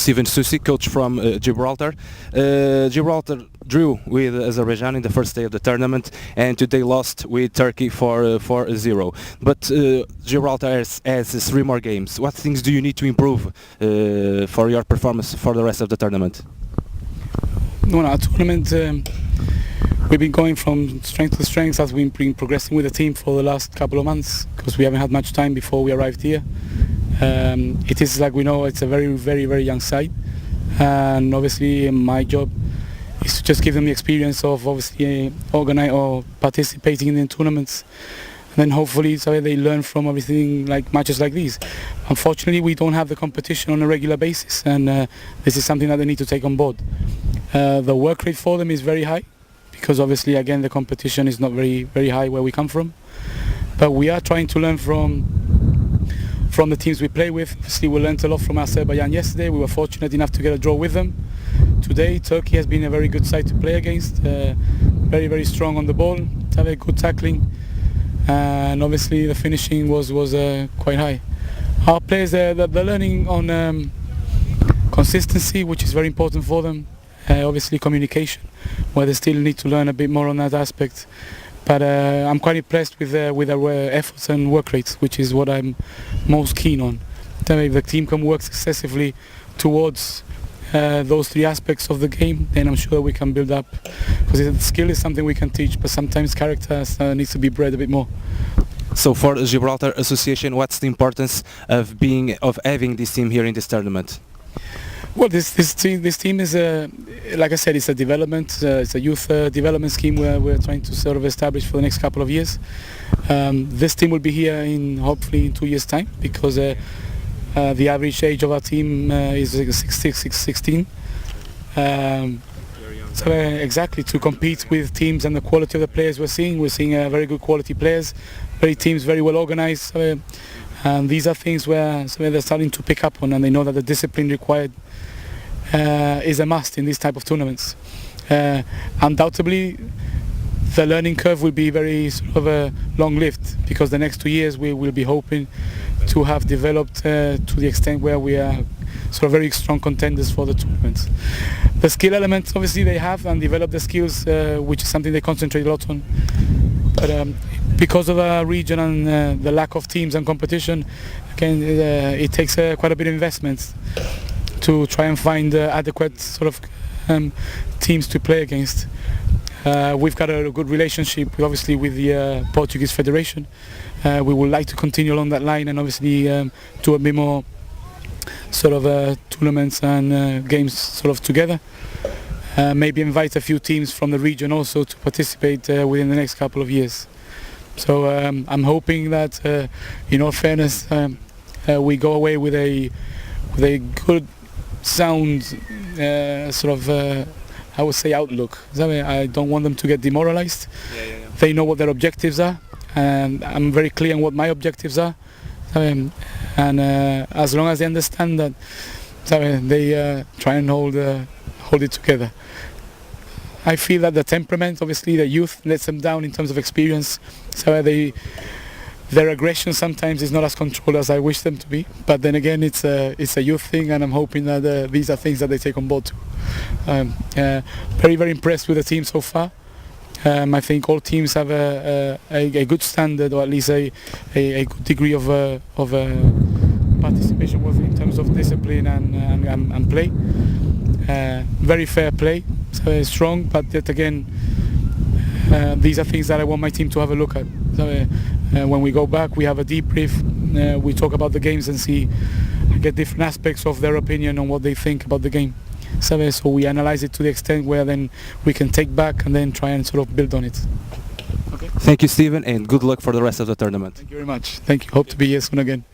Steven Soussi, coach from Gibraltar. Gibraltar drew with Azerbaijan in the first day of the tournament, and today lost with Turkey for 4-0. But Gibraltar has 3 more games. What things do you need to improve for your performance for the rest of the tournament? No, our tournament, we've been going from strength to strength as we've been progressing with the team for the last couple of months, because we haven't had much time before we arrived here. It is, like we know, it's a very young side, and obviously my job is to just give them the experience of obviously participating in the tournaments, and then hopefully so they learn from everything, like matches like these. Unfortunately, we don't have the competition on a regular basis, and this is something that they need to take on board. The work rate for them is very high, because obviously again the competition is not very high where we come from, but we are trying to learn from the teams we play with. Obviously we learned a lot from Azerbaijan yesterday. We were fortunate enough to get a draw with them. Today Turkey has been a very good side to play against, very strong on the ball, have a good tackling, and obviously the finishing was quite high. Our players, they're learning on consistency, which is very important for them. Obviously communication, where they still need to learn a bit more on that aspect. But I'm quite impressed with their efforts and work rates, which is what I'm most keen on. If the team can work successively towards those 3 aspects of the game, then I'm sure we can build up. Because skill is something we can teach, but sometimes character needs to be bred a bit more. So for the Gibraltar Association, what's the importance of having this team here in this tournament? Well, this team is like I said, it's a development, it's a youth development scheme where we're trying to sort of establish for the next couple of years. This team will be here hopefully in 2 years' time, because the average age of our team is 16. So exactly, to compete with teams and the quality of the players we're seeing very good quality players, teams very well organized, and these are things where they're starting to pick up on, and they know that the discipline required is a must in these type of tournaments. Undoubtedly, the learning curve will be very sort of long-lived, because the next 2 years we will be hoping to have developed to the extent where we are sort of very strong contenders for the tournament. The skill elements, obviously, they have and develop the skills, which is something they concentrate a lot on. But because of our region and the lack of teams and competition, again, it takes quite a bit of investment to try and find adequate sort of teams to play against. We've got a good relationship, obviously, with the Portuguese Federation. We would like to continue along that line and obviously do a bit more sort of tournaments and games sort of together. Maybe invite a few teams from the region also to participate within the next couple of years. So I'm hoping that, in all fairness, we go away with a good, sound sort of, I would say, outlook. I don't want them to get demoralized. They know what their objectives are, and I'm very clear on what my objectives are. And as long as they understand that, they try and hold it together. I feel that the temperament, obviously, the youth lets them down in terms of experience. So their aggression sometimes is not as controlled as I wish them to be. But then again, it's a youth thing, and I'm hoping that these are things that they take on board too. Very impressed with the team so far. I think all teams have a good standard, or at least a good degree of participation, both in terms of discipline and play. Very fair play, so strong, but yet again, these are things that I want my team to have a look at. So, when we go back, we have a debrief, we talk about the games and get different aspects of their opinion on what they think about the game. So we analyze it to the extent where then we can take back and then try and sort of build on it. Okay. Thank you, Steven, and good luck for the rest of the tournament. Thank you very much. Thank you. Hope to be here soon again.